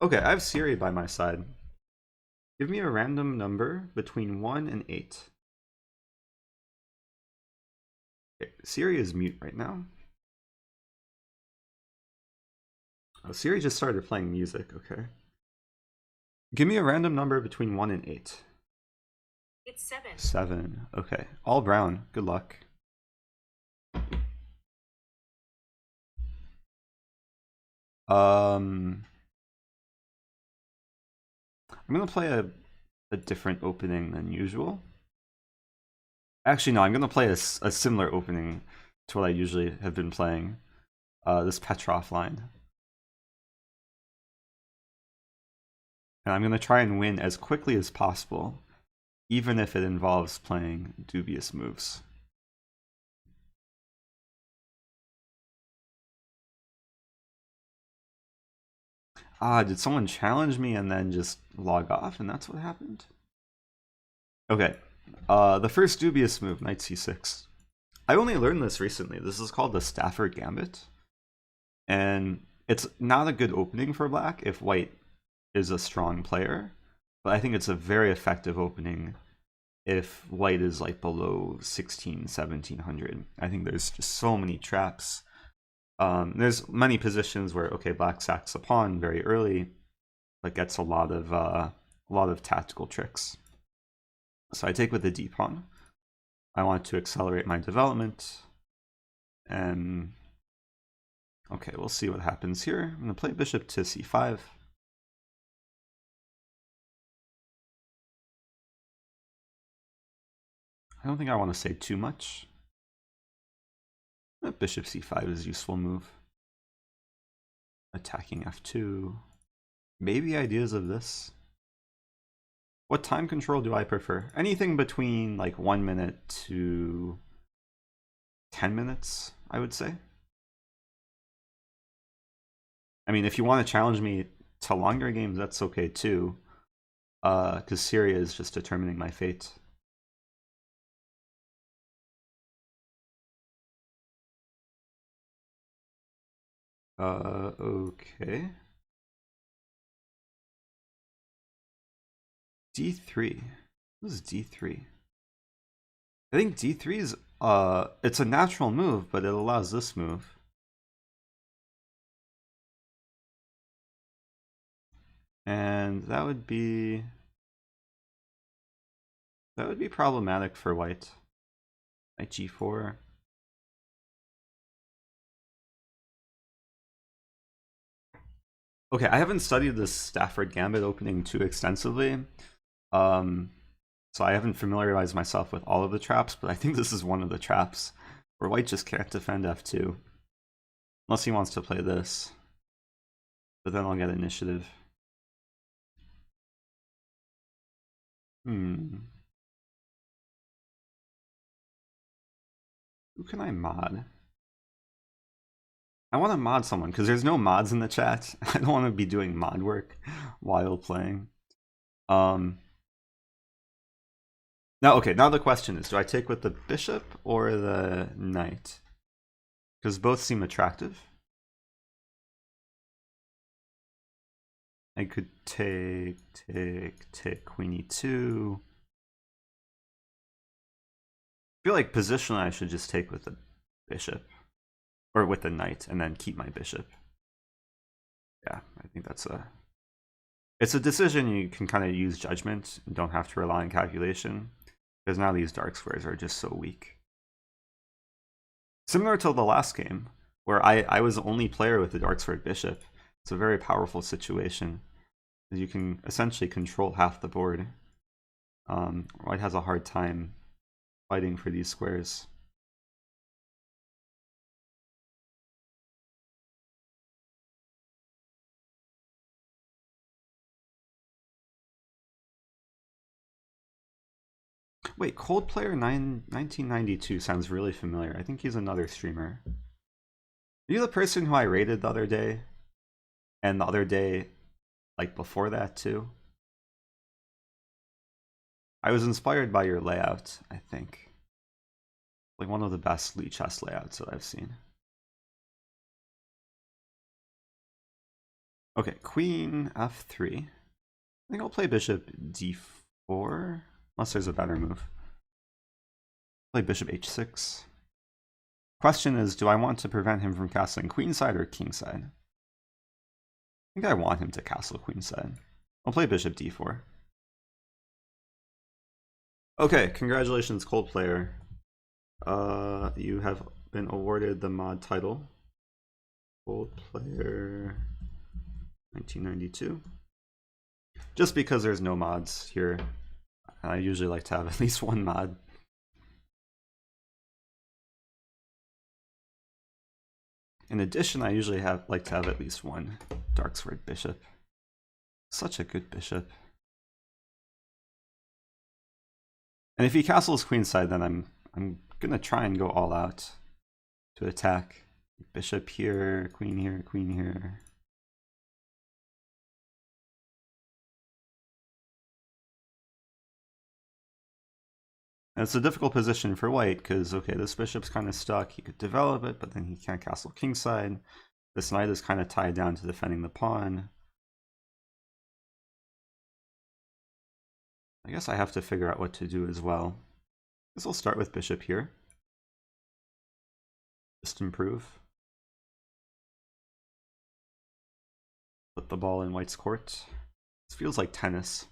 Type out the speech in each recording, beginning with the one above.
Okay, I have Siri by my side. Give me a random number between 1 and 8. Okay, Siri is mute right now. Oh, Siri just started playing music, okay. Give me a random number between 1 and 8. It's 7. 7, okay. All brown, good luck. I'm gonna play a different opening than usual. Actually, no, I'm gonna play a similar opening to what I usually have been playing. This Petrov line. And I'm gonna try and win as quickly as possible, even if it involves playing dubious moves. Ah, did someone challenge me and then just log off, and that's what happened? Okay, the first dubious move, knight c6. I only learned this recently. This is called the Stafford Gambit. And it's not a good opening for black if white is a strong player, but I think it's a very effective opening if white is like below 16, 1700. I think there's just so many traps. There's many positions where, okay, black sacks a pawn very early, but gets a lot of tactical tricks. So I take with the d pawn. I want to accelerate my development, and okay, we'll see what happens here. I'm gonna play bishop to c5. I don't think I want to say too much. Bishop c5 is a useful move. Attacking f2. Maybe ideas of this. What time control do I prefer? Anything between like 1 minute to 10 minutes, I would say. I mean, if you want to challenge me to longer games, that's okay too. Because Syria is just determining my fate. Okay. D3. What is D3? I think D3 is it's a natural move, but it allows this move. And that would be problematic for white. Knight g4. Okay, I haven't studied this Stafford Gambit opening too extensively. So I haven't familiarized myself with all of the traps, but I think this is one of the traps where white just can't defend f2. Unless he wants to play this. But then I'll get initiative. Who can I mod? I want to mod someone, because there's no mods in the chat. I don't want to be doing mod work while playing. Now, okay, now the question is, do I take with the bishop or the knight? Because both seem attractive. I could take queen e2. I feel like positionally I should just take with the bishop. Or with the knight, and then keep my bishop. Yeah, I think it's a decision you can kind of use judgment and don't have to rely on calculation. Because now these dark squares are just so weak. Similar to the last game, where I was the only player with the dark squared bishop. It's a very powerful situation. You can essentially control half the board. White has a hard time fighting for these squares. Wait, Cold Player 1992 sounds really familiar. I think he's another streamer. Are you the person who I rated the other day? And the other day, like before that too? I was inspired by your layout, I think. Like one of the best Lee chess layouts that I've seen. Okay, queen f3. I think I'll play bishop d4, unless there's a better move. Play bishop h6. Question is, do I want to prevent him from castling queenside or kingside? I think I want him to castle queenside. I'll play bishop d4. Okay, congratulations, Cold Player. You have been awarded the mod title. Cold Player 1992. Just because there's no mods here, I usually like to have at least one mod. In addition, I usually like to have at least one Darksword Bishop. Such a good bishop. And if he castles queenside, then I'm gonna try and go all out to attack. Bishop here, queen here, queen here. And it's a difficult position for white because, okay, this bishop's kind of stuck. He could develop it, but then he can't castle kingside. This knight is kind of tied down to defending the pawn. I guess I have to figure out what to do as well. I guess I'll start with bishop here. Just improve. Put the ball in white's court. This feels like tennis.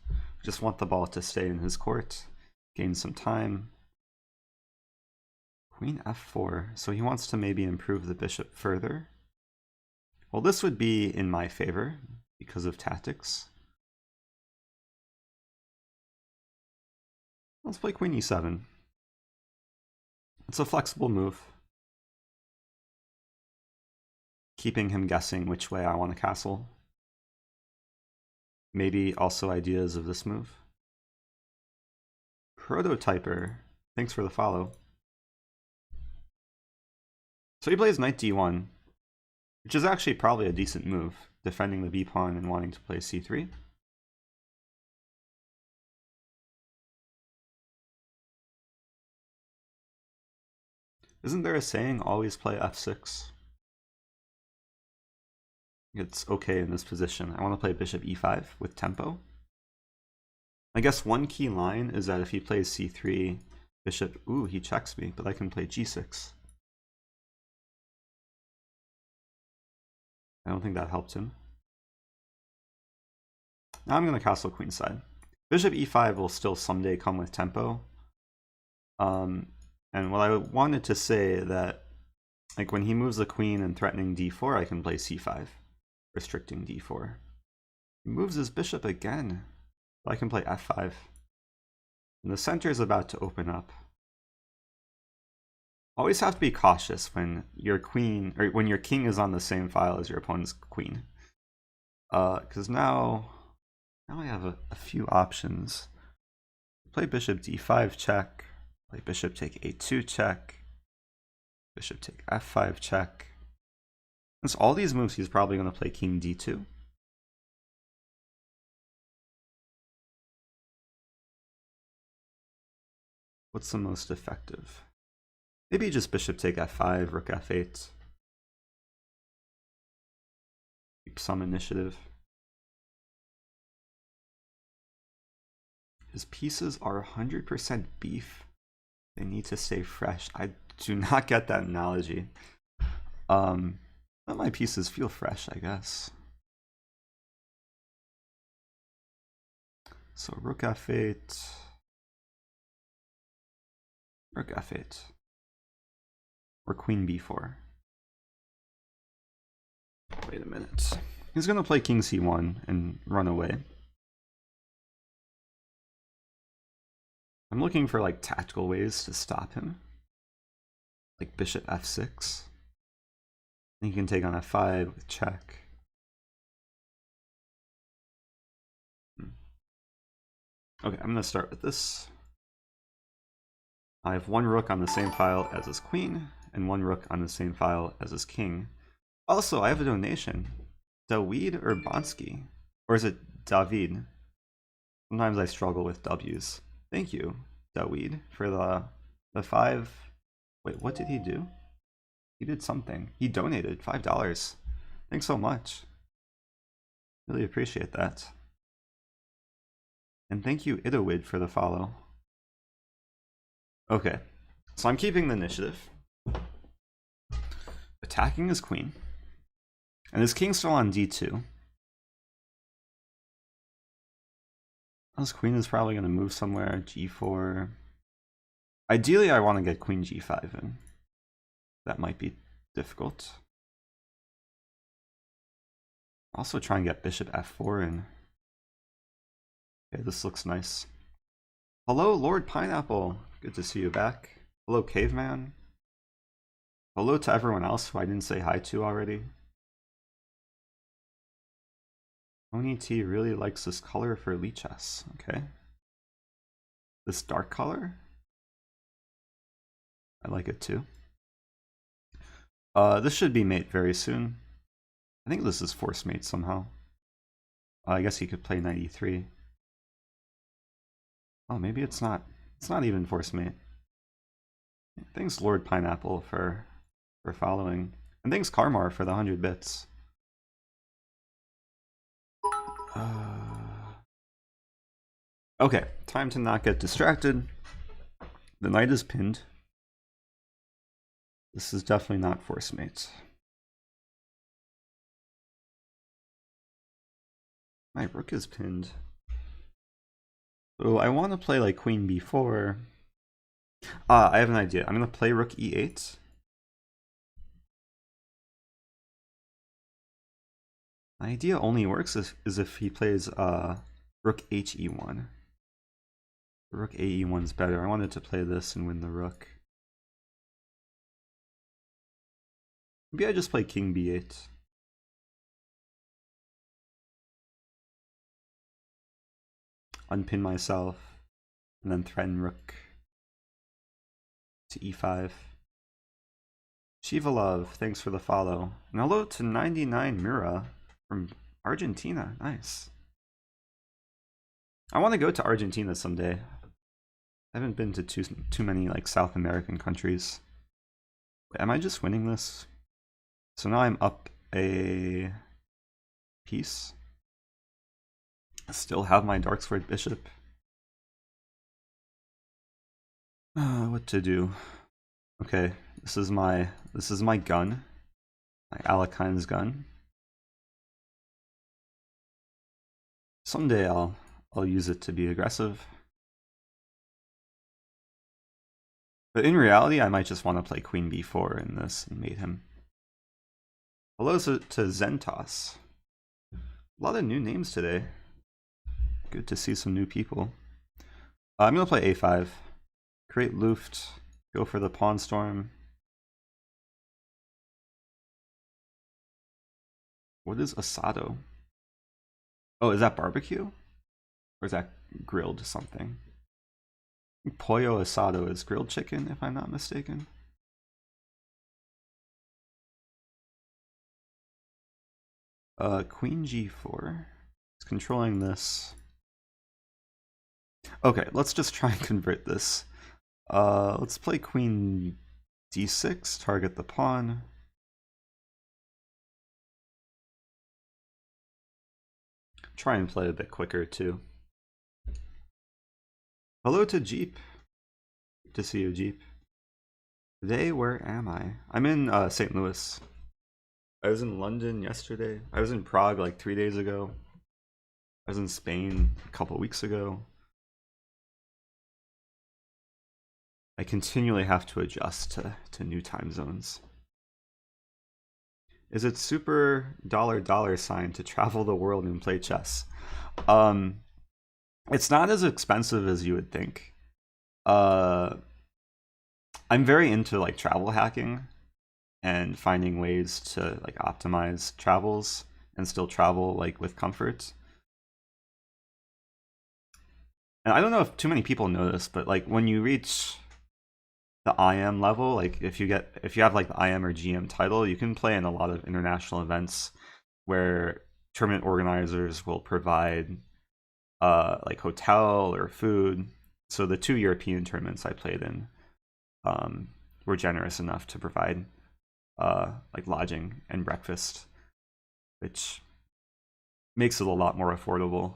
Just want the ball to stay in his court. Gain some time. Queen f4. So he wants to maybe improve the bishop further. Well, this would be in my favor because of tactics. Let's play queen e7. It's a flexible move, keeping him guessing which way I want to castle. Maybe also ideas of this move. Prototyper, thanks for the follow. So he plays knight d1, which is actually probably a decent move, defending the b-pawn and wanting to play c3. Isn't there a saying, always play f6? It's okay in this position. I want to play bishop e5 with tempo. I guess one key line is that if he plays c3, bishop, ooh, he checks me, but I can play g6. I don't think that helped him. Now I'm going to castle queenside. Bishop e5 will still someday come with tempo. And what I wanted to say that, like, when he moves the queen and threatening d4, I can play c5, restricting d4. He moves his bishop again, but I can play f5. And the center is about to open up. Always have to be cautious when your queen, or when your king is on the same file as your opponent's queen. Because now I have a few options. Play bishop d5 check. Play bishop take a2 check. Bishop take f5 check. Since all these moves, he's probably going to play king d2. What's the most effective? Maybe just bishop take f5, rook f8. Keep some initiative. His pieces are 100% beef. They need to stay fresh. I do not get that analogy. Let my pieces feel fresh, I guess. So rook f8. Rook f8. Or queen b4. Wait a minute. He's going to play king c1 and run away. I'm looking for like tactical ways to stop him. Like bishop f6. He can take on f5 with check. Okay, I'm going to start with this. I have one rook on the same file as his queen, and one rook on the same file as his king. Also, I have a donation. David or Bonsky? Or is it David? Sometimes I struggle with W's. Thank you, David, for the 5. Wait, what did he do? He did something. He donated $5. Thanks so much. Really appreciate that. And thank you, Idowid, for the follow. Okay, so I'm keeping the initiative. Attacking his queen. And his king's still on d2. His queen is probably going to move somewhere, g4. Ideally, I want to get queen g5 in. That might be difficult. Also try and get bishop f4 in. Okay, this looks nice. Hello, Lord Pineapple. Good to see you back. Hello, Caveman. Hello to everyone else who I didn't say hi to already. Tony T really likes this color for Lichess. Okay. This dark color? I like it too. This should be mate very soon. I think this is force mate somehow. I guess he could play 93. Oh, maybe it's not. It's not even force mate. Thanks Lord Pineapple for following. And thanks Karmar for the 100 bits. Okay, time to not get distracted. The knight is pinned. This is definitely not force mate. My rook is pinned. So I want to play like queen b4. I have an idea. I'm going to play rook e8. My idea only works is if he plays rook he1. Rook ae1 is better. I wanted to play this and win the rook. Maybe I just play king b8. Unpin myself, and then threaten rook to e5. Shivalov, thanks for the follow. And hello to 99 Mira from Argentina. Nice. I want to go to Argentina someday. I haven't been to too many like South American countries. Wait, am I just winning this? So now I'm up a piece. I still have my dark sword bishop. What to do? Okay, this is my gun, my Alekine's gun. Someday I'll use it to be aggressive. But in reality, I might just want to play queen b4 in this and mate him. Hello to Zentos. A lot of new names today. Good to see some new people. I'm going to play a5. Create Luft. Go for the pawn storm. What is asado? Oh, is that barbecue? Or is that grilled something? Pollo asado is grilled chicken, if I'm not mistaken. Queen g4. It's controlling this. Okay, let's just try and convert this. Let's play queen d6, target the pawn. Try and play a bit quicker too. Hello to Jeep. Good to see you, Jeep. Today, where am I? I'm in St. Louis. I was in London yesterday. I was in Prague like 3 days ago. I was in Spain a couple weeks ago. I continually have to adjust to new time zones. Is it super $$ to travel the world and play chess? It's not as expensive as you would think. I'm very into like travel hacking and finding ways to like optimize travels and still travel like with comfort. And I don't know if too many people know this, but like when you reach the IM level, like if you have like the IM or GM title, you can play in a lot of international events where tournament organizers will provide like hotel or food. So the 2 European tournaments I played in were generous enough to provide like lodging and breakfast, which makes it a lot more affordable.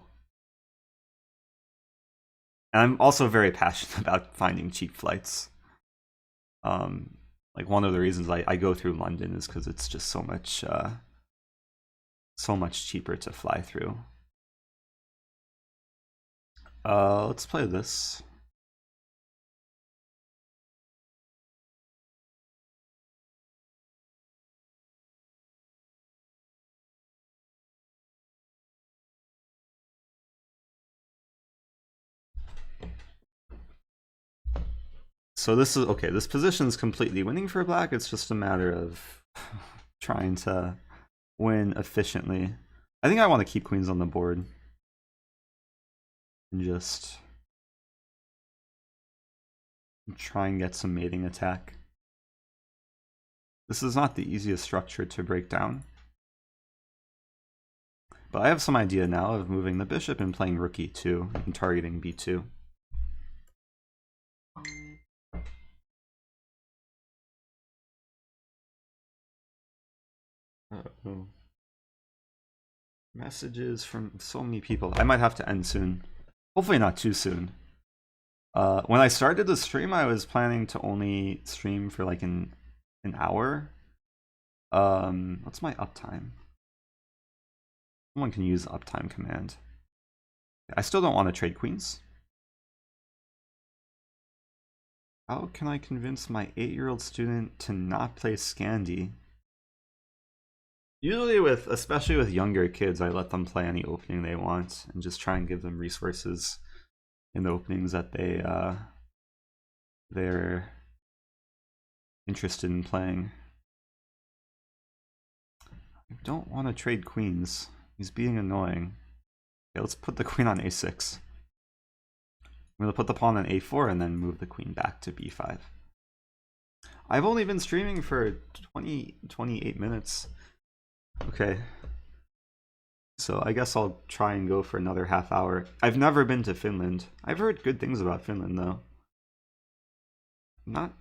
And I'm also very passionate about finding cheap flights. Like one of the reasons I go through London is because it's just so much cheaper to fly through. Let's play this. So this is okay. This position is completely winning for black. It's just a matter of trying to win efficiently. I think I want to keep queens on the board and just try and get some mating attack. This is not the easiest structure to break down, but I have some idea now of moving the bishop and playing rook e2 and targeting b2. Uh-oh. Messages from so many people. I might have to end soon. Hopefully not too soon. When I started the stream, I was planning to only stream for like an hour. What's my uptime? Someone can use uptime command. I still don't want to trade queens. How can I convince my 8-year-old student to not play Scandi? Usually especially with younger kids, I let them play any opening they want and just try and give them resources in the openings that they're interested in playing. I don't want to trade queens. He's being annoying. Okay, let's put the queen on a6. I'm going to put the pawn on a4 and then move the queen back to b5. I've only been streaming for 28 minutes. Okay. So I guess I'll try and go for another half hour. I've never been to Finland. I've heard good things about Finland, though. I'm not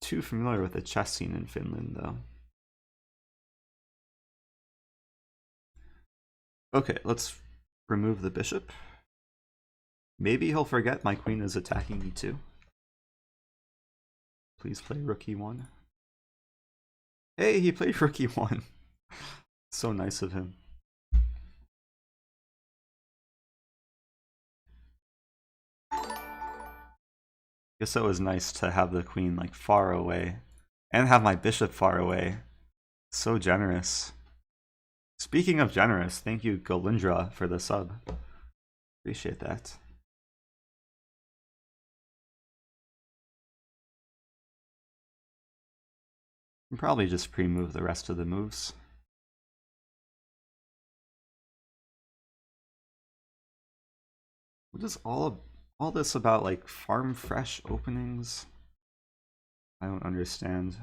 too familiar with the chess scene in Finland, though. Okay, let's remove the bishop. Maybe he'll forget my queen is attacking e2. Please play rook e1. Hey, he played rook e1. So nice of him. Guess that was nice to have the queen like far away and have my bishop far away. So generous. Speaking of generous, thank you Galindra for the sub. Appreciate that. You can probably just pre-move the rest of the moves. What is all this about, like farm fresh openings? I don't understand.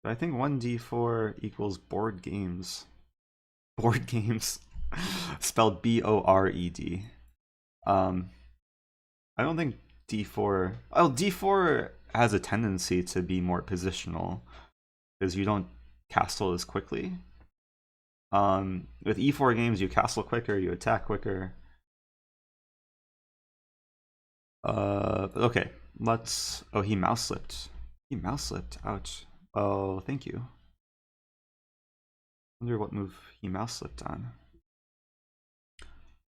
But I think 1d4 equals board games. Board games. Spelled B-O-R-E-D. I don't think d4... Oh, d4 has a tendency to be more positional because you don't castle as quickly. With e4 games, you castle quicker, you attack quicker. Okay, let's... Oh, he mouse slipped. He mouse slipped. Ouch. Oh, thank you. Wonder what move he mouse slipped on.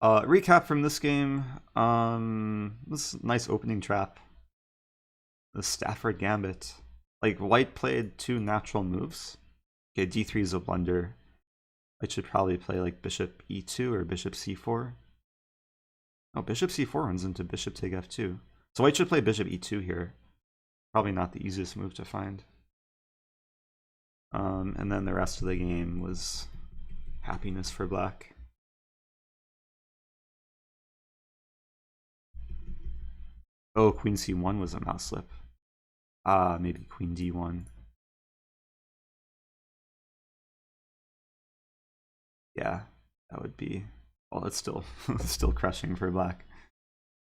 Recap from this game. This nice opening trap. The Stafford Gambit. Like, white played 2 natural moves. Okay, d3 is a blunder. White should probably play like bishop e2 or bishop c4. Oh, bishop c4 runs into bishop take f2. So white should play bishop e2 here. Probably not the easiest move to find. And then the rest of the game was happiness for black. Oh, queen c1 was a mouse slip. Maybe queen d1. Yeah, that would be... Well, it's still still crushing for black.